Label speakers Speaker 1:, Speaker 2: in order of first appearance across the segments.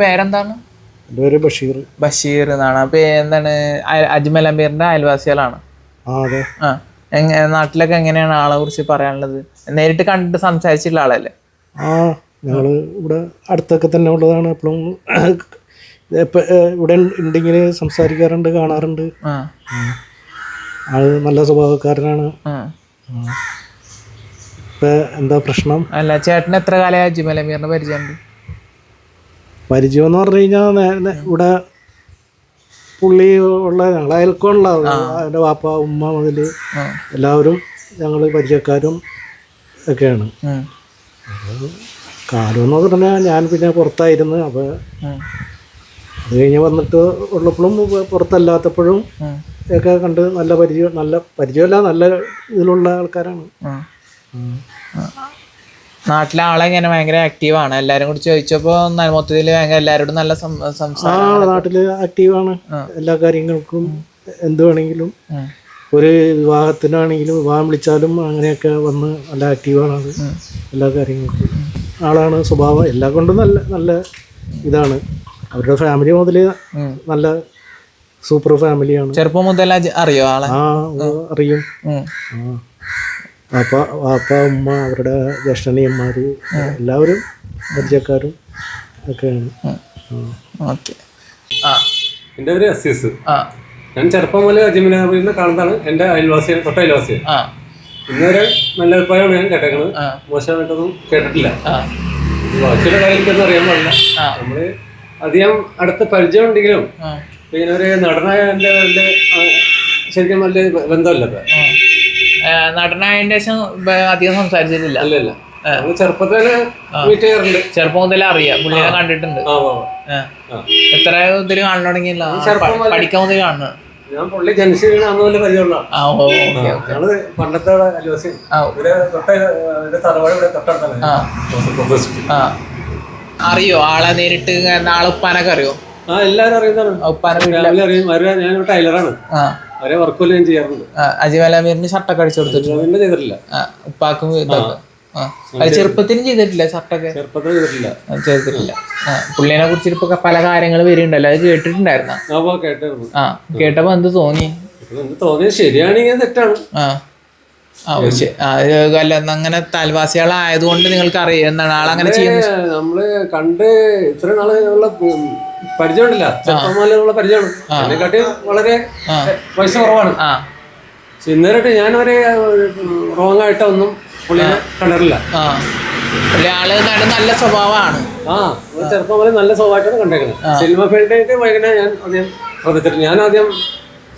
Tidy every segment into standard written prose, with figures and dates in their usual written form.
Speaker 1: പേരെന്താണ്?
Speaker 2: എൻ്റെ പേര് ബഷീർ.
Speaker 1: ബഷീർ എന്നാണ്. അപ്പൊ എന്താണ്, അജ്മൽ അമീറിന്റെ അയൽവാസികളാണ്?
Speaker 2: അതെ.
Speaker 1: നാട്ടിലൊക്കെ എങ്ങനെയാണ് ആളെ കുറിച്ച് പറയാനുള്ളത്? നേരിട്ട് കണ്ടിട്ട് സംസാരിച്ചിട്ടുള്ള ആളല്ലേ?
Speaker 2: ഞങ്ങള് ഇവിടെ അടുത്തൊക്കെ തന്നെ ഉള്ളതാണ്. എപ്പോഴും ഇവിടെ ഉണ്ടെങ്കിൽ സംസാരിക്കാറുണ്ട്, കാണാറുണ്ട്. ആള് നല്ല സ്വഭാവക്കാരനാണ്. ഇപ്പൊ എന്താ പ്രശ്നം?
Speaker 1: അല്ല, ചേട്ടന് എത്ര കാലമായി അജ്മൽ അമീറിനെ പരിചയമുണ്ട്?
Speaker 2: പരിചയം എന്ന് പറഞ്ഞു കഴിഞ്ഞാൽ ഇവിടെ പുള്ളി ഉള്ള ഞങ്ങൾ അയൽക്കുള്ള എൻ്റെ വാപ്പ ഉമ്മ മുതൽ എല്ലാവരും ഞങ്ങൾ പരിചയക്കാരും ഒക്കെയാണ്. കാലം എന്ന് പറഞ്ഞാൽ ഞാൻ പിന്നെ പുറത്തായിരുന്നു. അപ്പോൾ അത് കഴിഞ്ഞ് വന്നിട്ട് ഉള്ളപ്പോഴും പുറത്തല്ലാത്തപ്പോഴും ഒക്കെ കണ്ട് നല്ല പരിചയമല്ല, നല്ല ഇതിലുള്ള ആൾക്കാരാണ്.
Speaker 1: നാട്ടിലെ ആളെങ്ങനെ ഭയങ്കര ആക്റ്റീവാണ്? എല്ലാരും കൂടി ചോദിച്ചപ്പോ മൊത്തത്തില് എല്ലാരോടും നല്ല സംസാരം.
Speaker 2: നാട്ടില് ആക്റ്റീവാണ്. എല്ലാ കാര്യങ്ങൾക്കും എന്ത് വേണമെങ്കിലും, ഒരു വിവാഹത്തിനാണെങ്കിലും വിവാഹം വിളിച്ചാലും അങ്ങനെയൊക്കെ വന്ന് നല്ല ആക്റ്റീവാണ്. എല്ലാ കാര്യങ്ങൾക്കും ആളാണ്. സ്വഭാവം എല്ലാം കൊണ്ടും നല്ല ഇതാണ്. അവരുടെ ഫാമിലി മുതല് നല്ല സൂപ്പർ ഫാമിലിയാണ്.
Speaker 1: ചെറുപ്പം മുതൽ അറിയോ ആളെ?
Speaker 2: അറിയും. വാപ്പ ഉമ്മ അവരുടെ ജ്യേഷ്ഠനിയന്മാര് എല്ലാവരും പരിചയക്കാരും ഒക്കെയാണ്.
Speaker 3: എൻ്റെ പേര് അസീസ്. ഞാൻ ചെറുപ്പം മുതൽ അജ്മൽ അമീറിനെ കാണുന്നതാണ്. എൻ്റെ അയൽവാസിയാണ്, തൊട്ട അയൽവാസിയാണ്. ഇന്നുവരെ നല്ല അഭിപ്രായമാണ് ഞാൻ കേട്ടേക്കുന്നത്. മോശമായിട്ടൊന്നും കേട്ടിട്ടില്ല. ബാക്കിയുള്ള കാര്യങ്ങളൊന്നും അറിയാൻ പാടില്ല. നമ്മള് അധികം അടുത്ത പരിചയം ഉണ്ടെങ്കിലും പിന്നെ ഒരു നടനായ എൻ്റെ ശരിക്കും വലിയ ബന്ധമല്ല.
Speaker 1: നടനായതിന്റെ ശേഷം അധികം സംസാരിച്ചിട്ടില്ല?
Speaker 3: അല്ലല്ല, ചെറുപ്പത്തില് മീറ്റ് ചെയ്യാറുണ്ട്.
Speaker 1: ചെറുപ്പം മുതലേ അറിയാം, പുള്ളിനെ കണ്ടിട്ടുണ്ട്. എത്ര ഇതില് കാണാൻ തുടങ്ങിയില്ല? പഠിക്കാൻ മുതൽ കാണുന്നത്?
Speaker 3: ഞാൻ പുള്ളി ജനിച്ചിരുന്ന അന്ന് പോലെ പരിചയമുള്ള ഞങ്ങള് പണ്ടത്തെ
Speaker 1: അറിയോ ആളെ നേരിട്ട്? ആളെ ഉപ്പാനൊക്കെ അറിയോ?
Speaker 3: എല്ലാരും അറിയുന്നതാണ്. ഞാൻ ടൈലറാണ്. ഒരേ വർക്കുകൾ ഞാൻ ചെയ്യാറുണ്ട്.
Speaker 1: അജ്മൽ അമീറിന് ഷർട്ടൊക്കെ അടിച്ചു കൊടുത്തിട്ടുണ്ട്?
Speaker 3: ചെയ്തിട്ടില്ല.
Speaker 1: ഉപ്പാക്കും ചെറുപ്പത്തിനും ചെയ്തിട്ടില്ല? ഷർട്ടൊക്കെ ചെയ്തിട്ടില്ല. പുള്ളിനെ കുറിച്ച് ഇപ്പൊ പല കാര്യങ്ങൾ വരുന്നുണ്ടല്ലോ, അത് കേട്ടിട്ടുണ്ടായിരുന്ന? കേട്ടപ്പോ എന്ത് തോന്നി?
Speaker 3: ശരിയാണെങ്കിൽ തെറ്റാണ്.
Speaker 1: അങ്ങനെ തൽവാസികളായതുകൊണ്ട് നിങ്ങൾക്ക് അറിയാം എന്താണ് ആളങ്ങനെ ചെയ്യുന്നത്?
Speaker 3: നമ്മള് കണ്ട് ഇത്ര നാളുള്ള പരിചയമുണ്ടല്ല, ചെറുപ്പമുള്ള പരിചയമാണ്. അതിനെക്കാട്ടി വളരെ പൈസ കുറവാണ്. ഇന്നേരട്ട് ഞാൻ ഒരു റോങ് ആയിട്ടൊന്നും പുള്ളിനെ കണ്ടിട്ടില്ല.
Speaker 1: ആള് നല്ല സ്വഭാവമാണ്.
Speaker 3: ചെറുപ്പം പോലെ നല്ല സ്വഭാവമായിട്ടാണ് കണ്ടേക്കുന്നത്. സിനിമ ഫീൽഡിലേക്ക് ഭയങ്കര ഞാൻ ആദ്യം ശ്രദ്ധിച്ചിട്ടുണ്ട്. ഞാൻ ആദ്യം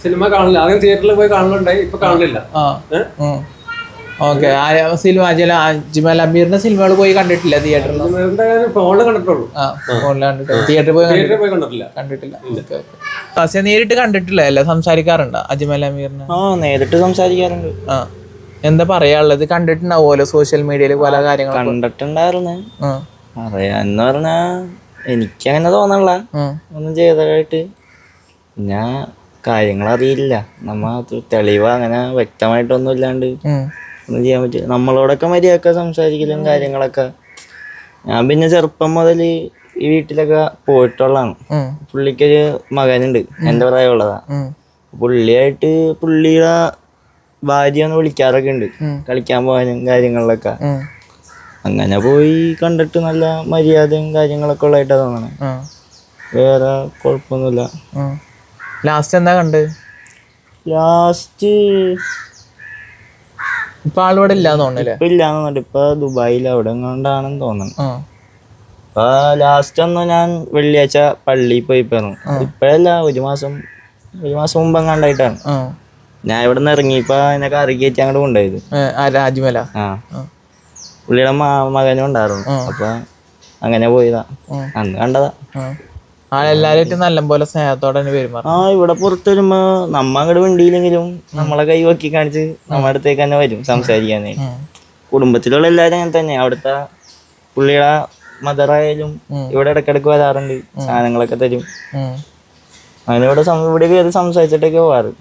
Speaker 3: സിനിമ കാണില്ല, ആദ്യം തിയേറ്ററിൽ പോയി കാണലുണ്ടായി, ഇപ്പൊ കാണില്ല.
Speaker 1: അജ്മൽ അമീറിന്റെ സിനിമകൾ പോയി കണ്ടിട്ടില്ല തിയേറ്ററിൽ?
Speaker 3: ഫോണിൽ കണ്ടിട്ടുള്ളൂ.
Speaker 1: തിയേറ്ററിൽ പോയി കണ്ടിട്ടില്ല. നേരിട്ട് കണ്ടിട്ടില്ല അല്ലേ? സംസാരിക്കാറുണ്ടോ അജ്മൽ അമീറിന്?
Speaker 4: നേരിട്ട് സംസാരിക്കാറുണ്ട്.
Speaker 1: എന്താ പറയാനുള്ളത്? കണ്ടിട്ടുണ്ടാവുമല്ലോ സോഷ്യൽ മീഡിയയിൽ പല കാര്യങ്ങൾ
Speaker 4: കണ്ടിട്ടുണ്ടായിരുന്നു. അറിയാന്ന് പറഞ്ഞാ എനിക്കങ്ങനെ തോന്നണില്ല ഒന്നും ചെയ്തതായിട്ട്. പിന്നെ കാര്യങ്ങളറിയില്ല, നമ്മ തെളിവ് അങ്ങനെ വ്യക്തമായിട്ടൊന്നും ഇല്ലാണ്ട് ഒന്നും ചെയ്യാൻ പറ്റില്ല. നമ്മളോടൊക്കെ മര്യാദയൊക്കെ സംസാരിക്കലും കാര്യങ്ങളൊക്കെ. ഞാൻ പിന്നെ ചെറുപ്പം മുതൽ ഈ വീട്ടിലൊക്കെ പോയിട്ടുള്ളതാണ്. പുള്ളിക്കൊരു മകനുണ്ട്, എൻ്റെ പ്രായമുള്ളതാ. പുള്ളിയായിട്ട് പുള്ളിയുടെ ഭാര്യ ഒന്ന് വിളിക്കാറൊക്കെ ഉണ്ട്, കളിക്കാൻ പോകാനും കാര്യങ്ങളിലൊക്കെ. അങ്ങനെ പോയി കണ്ടിട്ട് നല്ല മര്യാദയും കാര്യങ്ങളൊക്കെ ഉള്ളതായിട്ടാ തോന്നണേ. വേറെ കുഴപ്പമൊന്നുമില്ല.
Speaker 1: ലാസ്റ്റ് എന്താ കണ്ട്?
Speaker 4: ലാസ്റ്റ്
Speaker 1: ഇപ്പൊ ആളിവിടെ ഇല്ലാന്ന് തോന്നുന്നില്ല.
Speaker 4: ഇപ്പൊ ഇല്ലാന്ന് തോന്നുന്നുണ്ട്. ഇപ്പൊ ദുബായിൽ അവിടെ എങ്ങാണ്ടാണെന്ന് തോന്നുന്നു. ഇപ്പൊ ലാസ്റ്റ് ഒന്ന് ഞാൻ വെള്ളിയാഴ്ച പള്ളിയിൽ പോയി പോയിരുന്നു. ഇപ്പഴല്ല, ഒരു മാസം മുമ്പ് എങ്ങാണ്ടായിട്ടാണ്. ഞാൻ ഇവിടെ നിന്ന് ഇറങ്ങിയപ്പോ എന്നെ കറി കയറ്റി അങ്ങോട്ട് കൊണ്ടുപോയത്.
Speaker 1: അജ്മല?
Speaker 4: പുള്ളിയുടെ മകനും ഉണ്ടായിരുന്നു. അപ്പൊ അങ്ങനെ പോയതാ, അന്ന് കണ്ടതാ.
Speaker 1: എല്ലാരും നല്ലപോലെ സ്നേഹത്തോടെ പെരുമാറും.
Speaker 4: ഇവിടെ പുറത്ത് വരുമ്പോ നമ്മ അങ്ങോട്ട് വണ്ടിയില്ലെങ്കിലും നമ്മളെ കൈ വക്കി കാണിച്ച് നമ്മുടെ അടുത്തേക്ക് തന്നെ വരും സംസാരിക്കാനായി. കുടുംബത്തിലുള്ള എല്ലാരും അങ്ങനെ തന്നെ. അവിടുത്തെ പുള്ളിയുടെ മദറായാലും ഇവിടെ ഇടക്കിടക്ക് വരാറുണ്ട്, സാധനങ്ങളൊക്കെ തരും. അങ്ങനെ ഇവിടെ കയറി സംസാരിച്ചിട്ടൊക്കെ പോവാറ്.